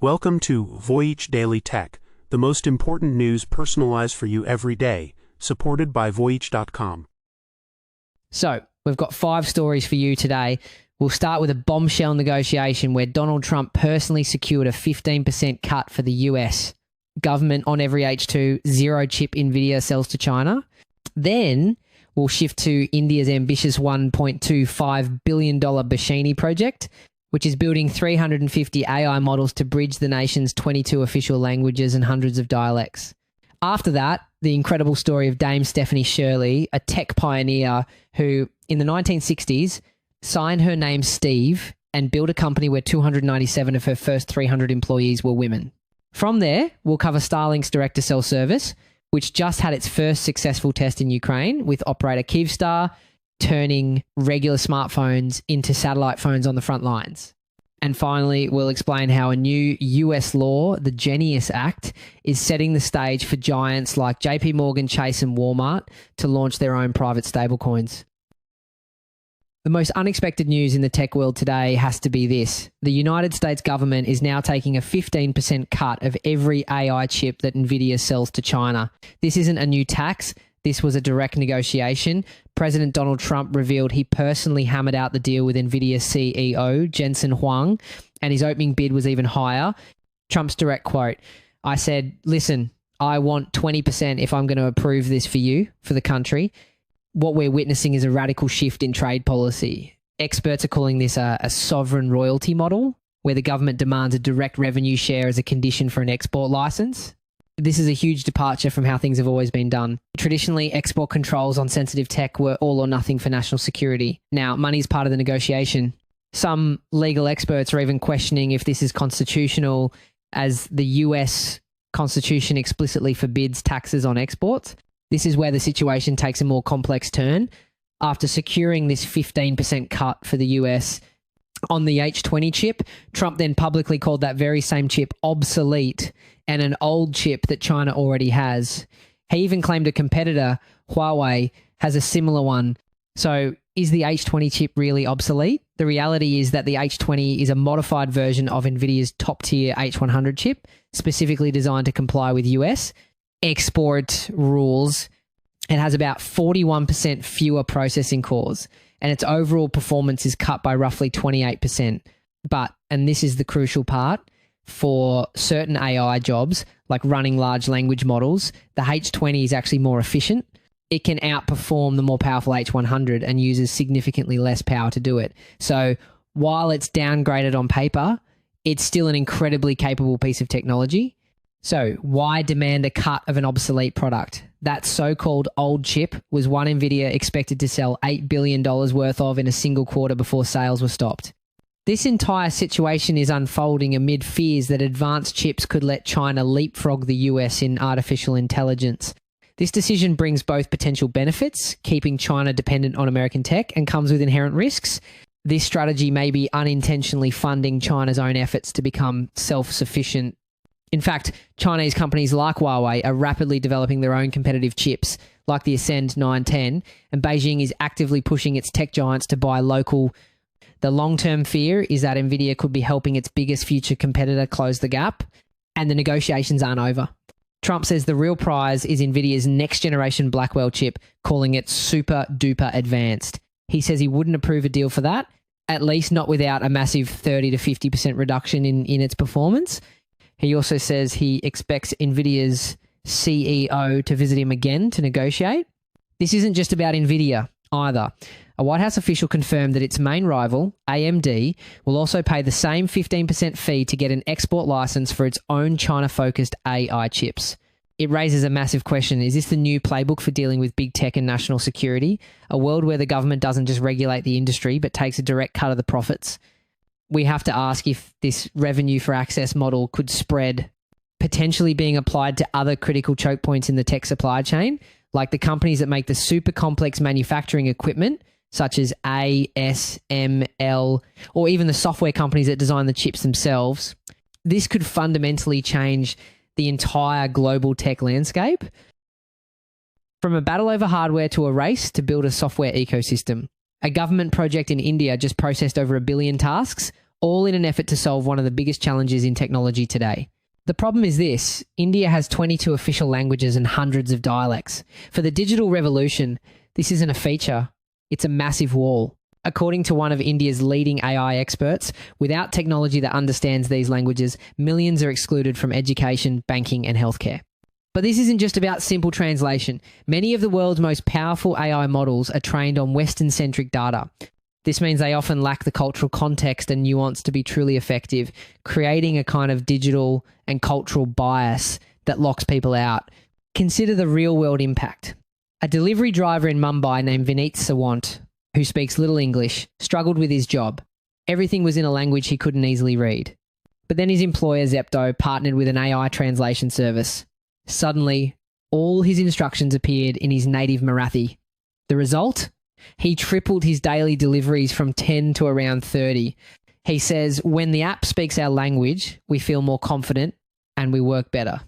Welcome to Voyage Daily Tech, the most important news personalized for you every day, supported by Voyage.com. So, we've got 5 stories for you today. We'll start with a bombshell negotiation where Donald Trump personally secured a 15% cut for the US government on every H2, zero-chip Nvidia sells to China. Then we'll shift to India's ambitious $1.25 billion Bhashini project, which is building 350 AI models to bridge the nation's 22 official languages and hundreds of dialects. After that, the incredible story of Dame Stephanie Shirley, a tech pioneer who, in the 1960s, signed her name Steve and built a company where 297 of her first 300 employees were women. From there, we'll cover Starlink's direct-to-cell service, which just had its first successful test in Ukraine with operator Kyivstar turning regular smartphones into satellite phones on the front lines. And finally, we'll explain how a new US law, the Genius Act, is setting the stage for giants like JPMorgan Chase and Walmart to launch their own private stablecoins. The most unexpected news in the tech world today has to be this. The United States government is now taking a 15% cut of every AI chip that Nvidia sells to China. This isn't a new tax. This was a direct negotiation. President Donald Trump revealed he personally hammered out the deal with Nvidia CEO Jensen Huang, and his opening bid was even higher. Trump's direct quote, "I said, listen, I want 20% if I'm going to approve this for you, for the country. What we're witnessing is a radical shift in trade policy. Experts are calling this a sovereign royalty model, where the government demands a direct revenue share as a condition for an export license. This is a huge departure from how things have always been done. Traditionally, export controls on sensitive tech were all or nothing for national security. Now, money's part of the negotiation. Some legal experts are even questioning if this is constitutional, as the US Constitution explicitly forbids taxes on exports. This is where the situation takes a more complex turn. After securing this 15% cut for the US on the H20 chip, Trump then publicly called that very same chip obsolete and an old chip that China already has. He even claimed a competitor, Huawei, has a similar one. So is the H20 chip really obsolete? The reality is that the H20 is a modified version of Nvidia's top-tier H100 chip, specifically designed to comply with US export rules. It has about 41% fewer processing cores, and its overall performance is cut by roughly 28%. But, and this is the crucial part, for certain AI jobs, like running large language models, the H20 is actually more efficient. It can outperform the more powerful H100 and uses significantly less power to do it. So while it's downgraded on paper, it's still an incredibly capable piece of technology. So why demand a cut of an obsolete product? That so-called old chip was one Nvidia expected to sell $8 billion worth of in a single quarter before sales were stopped. This entire situation is unfolding amid fears that advanced chips could let China leapfrog the US in artificial intelligence. This decision brings both potential benefits, keeping China dependent on American tech, and comes with inherent risks. This strategy may be unintentionally funding China's own efforts to become self-sufficient. In fact, Chinese companies like Huawei are rapidly developing their own competitive chips, like the Ascend 910, and Beijing is actively pushing its tech giants to buy local. The long-term fear is that Nvidia could be helping its biggest future competitor close the gap, and the negotiations aren't over. Trump says the real prize is Nvidia's next-generation Blackwell chip, calling it super-duper advanced. He says he wouldn't approve a deal for that, at least not without a massive 30 to 50% reduction in its performance. He also says he expects Nvidia's CEO to visit him again to negotiate. This isn't just about Nvidia either. A White House official confirmed that its main rival, AMD, will also pay the same 15% fee to get an export license for its own China-focused AI chips. It raises a massive question. Is this the new playbook for dealing with big tech and national security? A world where the government doesn't just regulate the industry, but takes a direct cut of the profits? We have to ask if this revenue for access model could spread, potentially being applied to other critical choke points in the tech supply chain, like the companies that make the super complex manufacturing equipment, such as ASML, or even the software companies that design the chips themselves. This could fundamentally change the entire global tech landscape. From a battle over hardware to a race to build a software ecosystem. A government project in India just processed over 1 billion tasks, all in an effort to solve one of the biggest challenges in technology today. The problem is this: India has 22 official languages and hundreds of dialects. For the digital revolution, this isn't a feature, it's a massive wall. According to one of India's leading AI experts, without technology that understands these languages, millions are excluded from education, banking, and healthcare. But this isn't just about simple translation. Many of the world's most powerful AI models are trained on Western-centric data. This means they often lack the cultural context and nuance to be truly effective, creating a kind of digital and cultural bias that locks people out. Consider the real-world impact. A delivery driver in Mumbai named Vineet Sawant, who speaks little English, struggled with his job. Everything was in a language he couldn't easily read. But then his employer, Zepto, partnered with an AI translation service. Suddenly, all his instructions appeared in his native Marathi. The result? He tripled his daily deliveries from 10 to around 30. He says, when the app speaks our language, we feel more confident and we work better.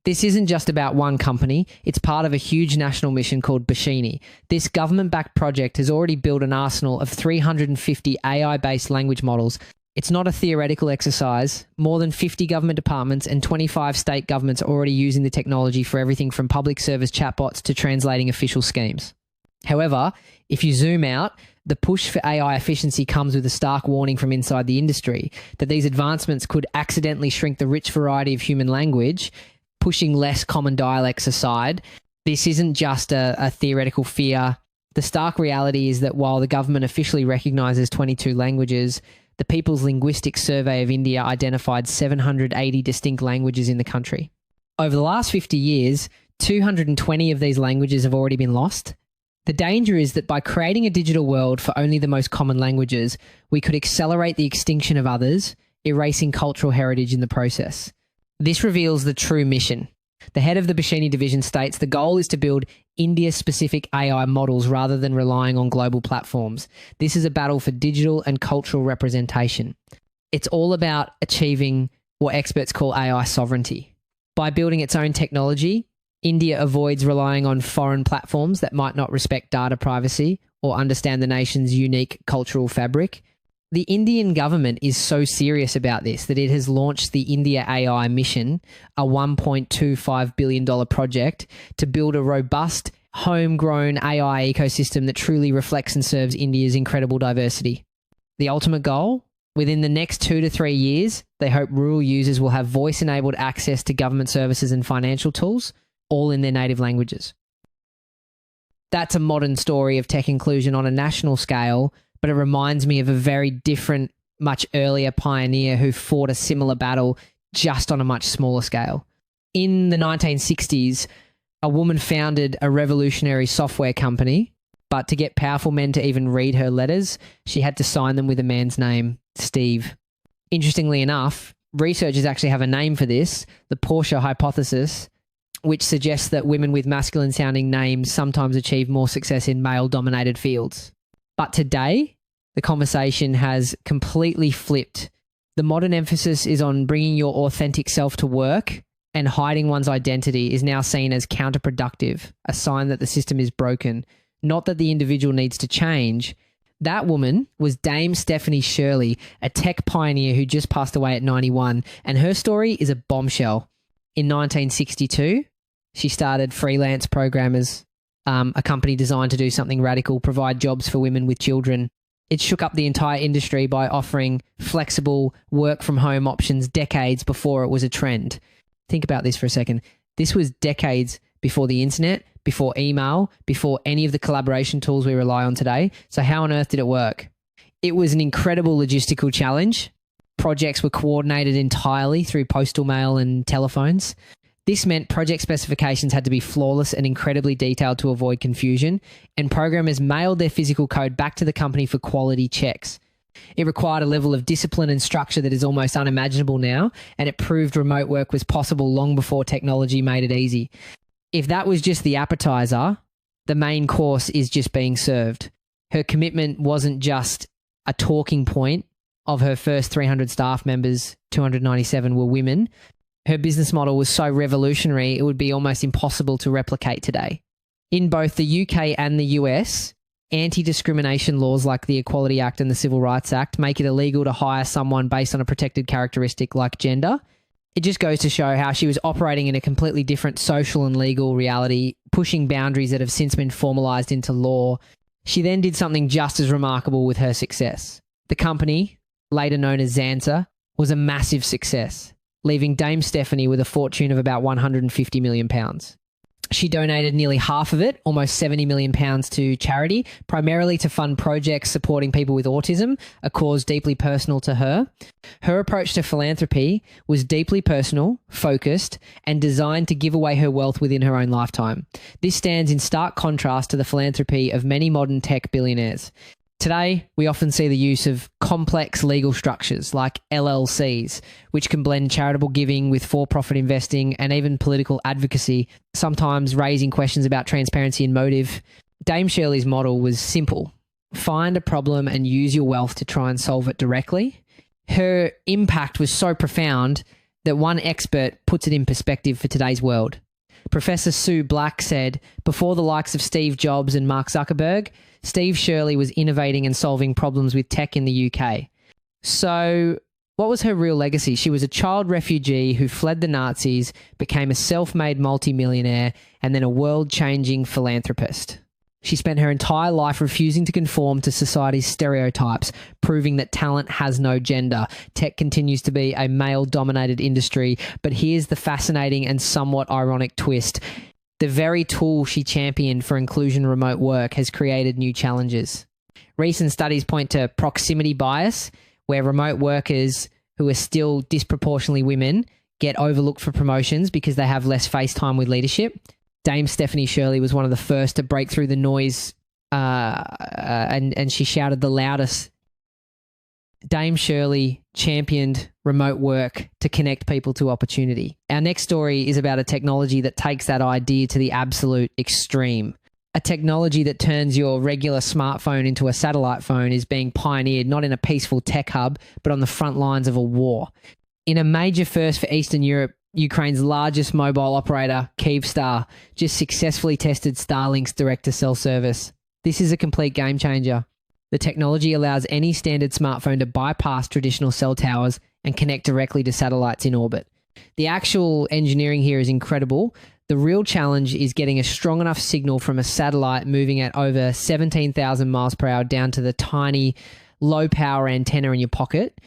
This isn't just about one company, it's part of a huge national mission called Bhashini. This government-backed project has already built an arsenal of 350 AI-based language models. It's not a theoretical exercise. More than 50 government departments and 25 state governments are already using the technology for everything from public service chatbots to translating official schemes. However, if you zoom out, the push for AI efficiency comes with a stark warning from inside the industry that these advancements could accidentally shrink the rich variety of human language, pushing less common dialects aside. This isn't just a theoretical fear. The stark reality is that while the government officially recognises 22 languages, the People's Linguistic Survey of India identified 780 distinct languages in the country. Over the last 50 years, 220 of these languages have already been lost. The danger is that by creating a digital world for only the most common languages, we could accelerate the extinction of others, erasing cultural heritage in the process. This reveals the true mission. The head of the Bhashini division states the goal is to build India-specific AI models rather than relying on global platforms. This is a battle for digital and cultural representation. It's all about achieving what experts call AI sovereignty. By building its own technology, India avoids relying on foreign platforms that might not respect data privacy or understand the nation's unique cultural fabric. The Indian government is so serious about this that it has launched the India AI Mission, a $1.25 billion project to build a robust, homegrown AI ecosystem that truly reflects and serves India's incredible diversity. The ultimate goal? Within the next 2 to 3 years, they hope rural users will have voice-enabled access to government services and financial tools, all in their native languages. That's a modern story of tech inclusion on a national scale, but it reminds me of a very different, much earlier pioneer who fought a similar battle just on a much smaller scale. In the 1960s, a woman founded a revolutionary software company, but to get powerful men to even read her letters, she had to sign them with a man's name, Steve. Interestingly enough, researchers actually have a name for this, the Porsche hypothesis, which suggests that women with masculine-sounding names sometimes achieve more success in male-dominated fields. But today, the conversation has completely flipped. The modern emphasis is on bringing your authentic self to work, and hiding one's identity is now seen as counterproductive, a sign that the system is broken, not that the individual needs to change. That woman was Dame Stephanie Shirley, a tech pioneer who just passed away at 91, and her story is a bombshell. In 1962, she started Freelance Programmers, a company designed to do something radical, provide jobs for women with children. It shook up the entire industry by offering flexible work-from-home options decades before it was a trend. Think about this for a second. This was decades before the internet, before email, before any of the collaboration tools we rely on today. So how on earth did it work? It was an incredible logistical challenge. Projects were coordinated entirely through postal mail and telephones. This meant project specifications had to be flawless and incredibly detailed to avoid confusion, and programmers mailed their physical code back to the company for quality checks. It required a level of discipline and structure that is almost unimaginable now, and it proved remote work was possible long before technology made it easy. If that was just the appetizer, the main course is just being served. Her commitment wasn't just a talking point. Of her first 300 staff members, 297 were women. Her business model was so revolutionary, it would be almost impossible to replicate today. In both the UK and the US, Anti-discrimination laws like the Equality Act and the Civil Rights Act make it illegal to hire someone based on a protected characteristic like gender. It just goes to show how she was operating in a completely different social and legal reality, pushing boundaries that have since been formalized into law. She then did something just as remarkable with her success. The company, later known as Xansa, was a massive success, leaving Dame Stephanie with a fortune of about £150 million. She donated nearly half of it, almost £70 million, to charity, primarily to fund projects supporting people with autism, a cause deeply personal to her. Her approach to philanthropy was deeply personal, focused, and designed to give away her wealth within her own lifetime. This stands in stark contrast to the philanthropy of many modern tech billionaires. Today, we often see the use of complex legal structures like LLCs, which can blend charitable giving with for-profit investing and even political advocacy, sometimes raising questions about transparency and motive. Dame Shirley's model was simple. Find a problem and use your wealth to try and solve it directly. Her impact was so profound that one expert puts it in perspective for today's world. Professor Sue Black said, before the likes of Steve Jobs and Mark Zuckerberg, Steve Shirley was innovating and solving problems with tech in the UK. So what was her real legacy? She was a child refugee who fled the Nazis, became a self-made multimillionaire, and then a world-changing philanthropist. She spent her entire life refusing to conform to society's stereotypes, proving that talent has no gender. Tech continues to be a male-dominated industry, but here's the fascinating and somewhat ironic twist. The very tool she championed for inclusion remote work has created new challenges. Recent studies point to proximity bias, where remote workers who are still disproportionately women get overlooked for promotions because they have less face time with leadership. Dame Stephanie Shirley was one of the first to break through the noise and she shouted the loudest. Dame Shirley championed remote work to connect people to opportunity. Our next story is about a technology that takes that idea to the absolute extreme. A technology that turns your regular smartphone into a satellite phone is being pioneered not in a peaceful tech hub, but on the front lines of a war. In a major first for Eastern Europe, Ukraine's largest mobile operator, Kyivstar, just successfully tested Starlink's direct-to-cell service. This is a complete game changer. The technology allows any standard smartphone to bypass traditional cell towers and connect directly to satellites in orbit. The actual engineering here is incredible. The real challenge is getting a strong enough signal from a satellite moving at over 17,000 miles per hour down to the tiny low-power antenna in your pocket.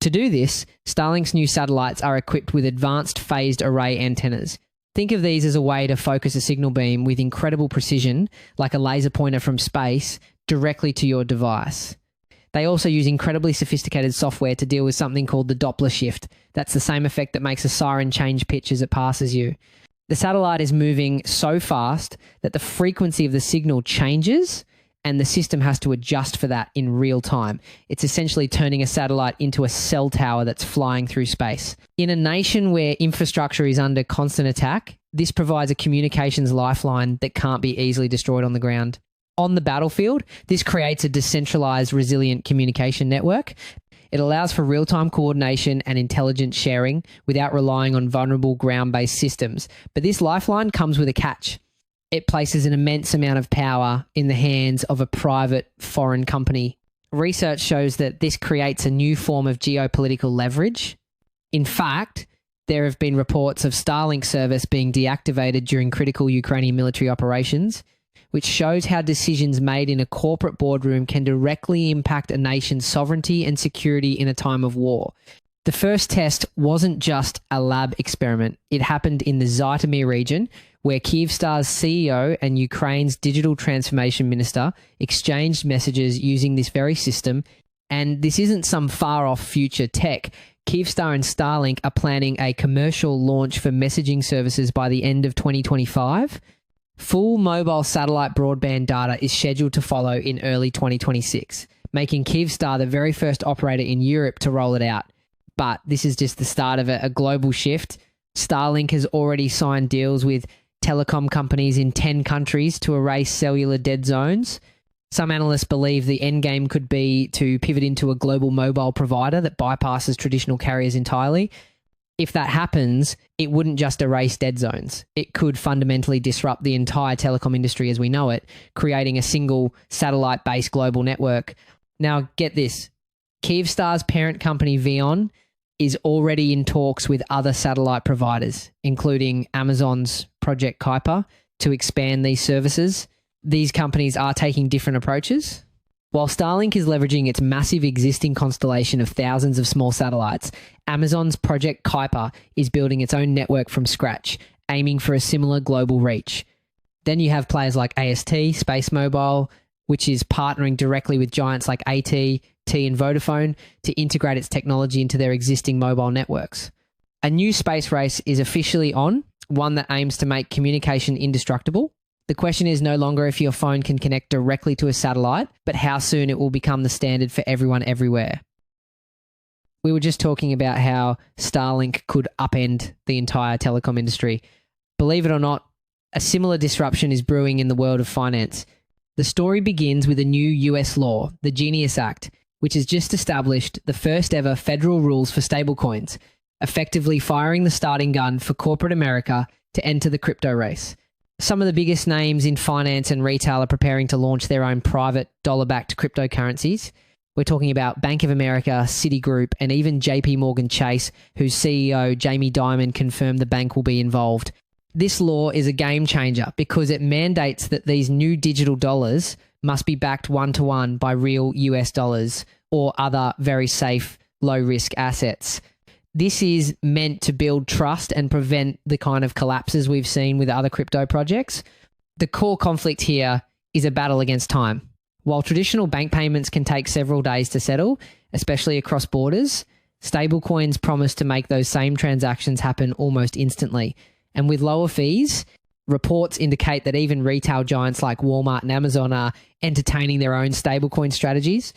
To do this, Starlink's new satellites are equipped with advanced phased array antennas. Think of these as a way to focus a signal beam with incredible precision, like a laser pointer from space, directly to your device. They also use incredibly sophisticated software to deal with something called the Doppler shift. That's the same effect that makes a siren change pitch as it passes you. The satellite is moving so fast that the frequency of the signal changes and the system has to adjust for that in real time. It's essentially turning a satellite into a cell tower that's flying through space. In a nation where infrastructure is under constant attack, this provides a communications lifeline that can't be easily destroyed on the ground. On the battlefield, this creates a decentralized, resilient communication network. It allows for real-time coordination and intelligence sharing without relying on vulnerable ground-based systems. But this lifeline comes with a catch. It places an immense amount of power in the hands of a private foreign company. Research shows that this creates a new form of geopolitical leverage. In fact, there have been reports of Starlink service being deactivated during critical Ukrainian military operations, which shows how decisions made in a corporate boardroom can directly impact a nation's sovereignty and security in a time of war. The first test wasn't just a lab experiment. It happened in the Zhytomyr region, where Kyivstar's CEO and Ukraine's digital transformation minister exchanged messages using this very system. And this isn't some far-off future tech. Kyivstar and Starlink are planning a commercial launch for messaging services by the end of 2025. Full mobile satellite broadband data is scheduled to follow in early 2026, making Kyivstar the very first operator in Europe to roll it out. But this is just the start of a global shift. Starlink has already signed deals with telecom companies in 10 countries to erase cellular dead zones. Some analysts believe the endgame could be to pivot into a global mobile provider that bypasses traditional carriers entirely. If that happens, it wouldn't just erase dead zones. It could fundamentally disrupt the entire telecom industry as we know it, creating a single satellite-based global network. Now, get this. Kyivstar's parent company, VEON, is already in talks with other satellite providers, including Amazon's Project Kuiper, to expand these services. These companies are taking different approaches. While Starlink is leveraging its massive existing constellation of thousands of small satellites, Amazon's Project Kuiper is building its own network from scratch, aiming for a similar global reach. Then you have players like AST, Space Mobile, which is partnering directly with giants like AT&T and Vodafone to integrate its technology into their existing mobile networks. A new space race is officially on, one that aims to make communication indestructible. The question is no longer if your phone can connect directly to a satellite, but how soon it will become the standard for everyone everywhere. We were just talking about how Starlink could upend the entire telecom industry. Believe it or not, a similar disruption is brewing in the world of finance. The story begins with a new US law, the Genius Act, which has just established the first ever federal rules for stablecoins, effectively firing the starting gun for corporate America to enter the crypto race. Some of the biggest names in finance and retail are preparing to launch their own private dollar-backed cryptocurrencies. We're talking about Bank of America, Citigroup, and even JPMorgan Chase, whose CEO, Jamie Dimon, confirmed the bank will be involved. This law is a game changer because it mandates that these new digital dollars must be backed one-to-one by real US dollars or other very safe, low-risk assets. This is meant to build trust and prevent the kind of collapses we've seen with other crypto projects. The core conflict here is a battle against time. While traditional bank payments can take several days to settle, especially across borders, stablecoins promise to make those same transactions happen almost instantly. And with lower fees, reports indicate that even retail giants like Walmart and Amazon are entertaining their own stablecoin strategies.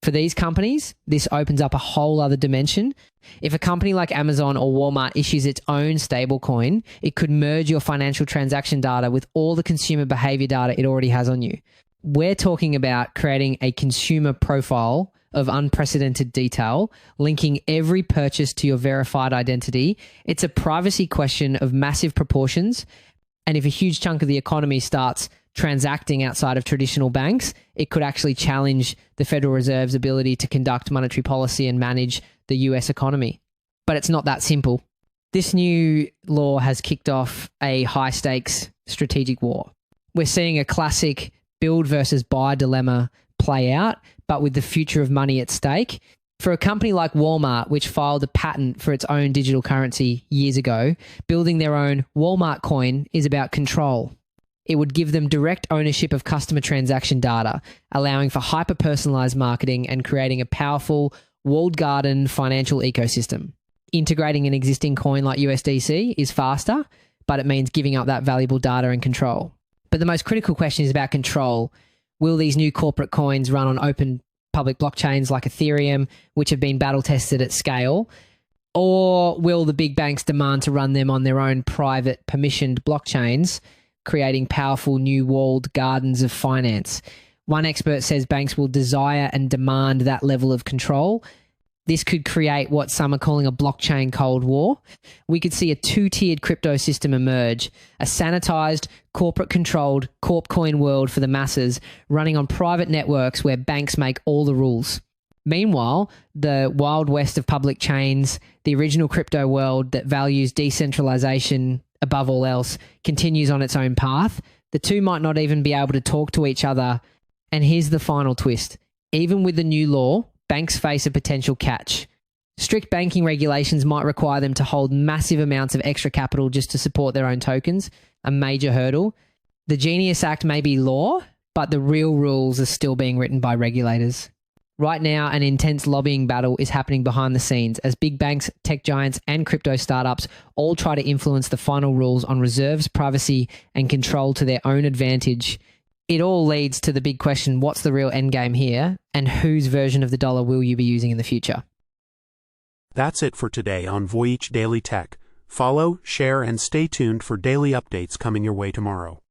For these companies, this opens up a whole other dimension. If a company like Amazon or Walmart issues its own stablecoin, it could merge your financial transaction data with all the consumer behavior data it already has on you. We're talking about creating a consumer profile of unprecedented detail, linking every purchase to your verified identity. It's a privacy question of massive proportions. And if a huge chunk of the economy starts transacting outside of traditional banks, it could actually challenge the Federal Reserve's ability to conduct monetary policy and manage the US economy. But it's not that simple. This new law has kicked off a high-stakes strategic war. We're seeing a classic build versus buy dilemma play out, but with the future of money at stake. For a company like Walmart, which filed a patent for its own digital currency years ago, building their own Walmart coin is about control. It would give them direct ownership of customer transaction data, allowing for hyper-personalized marketing and creating a powerful, walled garden financial ecosystem. Integrating an existing coin like USDC is faster, but it means giving up that valuable data and control. But the most critical question is about control. Will these new corporate coins run on open public blockchains like Ethereum, which have been battle-tested at scale? Or will the big banks demand to run them on their own private permissioned blockchains, creating powerful new walled gardens of finance? One expert says banks will desire and demand that level of control. This could create what some are calling a blockchain cold war. We could see a two-tiered crypto system emerge, a sanitized, corporate-controlled corp coin world for the masses running on private networks where banks make all the rules. Meanwhile, the wild west of public chains, the original crypto world that values decentralization above all else, continues on its own path. The two might not even be able to talk to each other. And here's the final twist. Even with the new law, banks face a potential catch. Strict banking regulations might require them to hold massive amounts of extra capital just to support their own tokens, a major hurdle. The Genius Act may be law, but the real rules are still being written by regulators. Right now, an intense lobbying battle is happening behind the scenes as big banks, tech giants, and crypto startups all try to influence the final rules on reserves, privacy, and control to their own advantage. It all leads to the big question, what's the real endgame here, and whose version of the dollar will you be using in the future? That's it for today on Voyage Daily Tech. Follow, share, and stay tuned for daily updates coming your way tomorrow.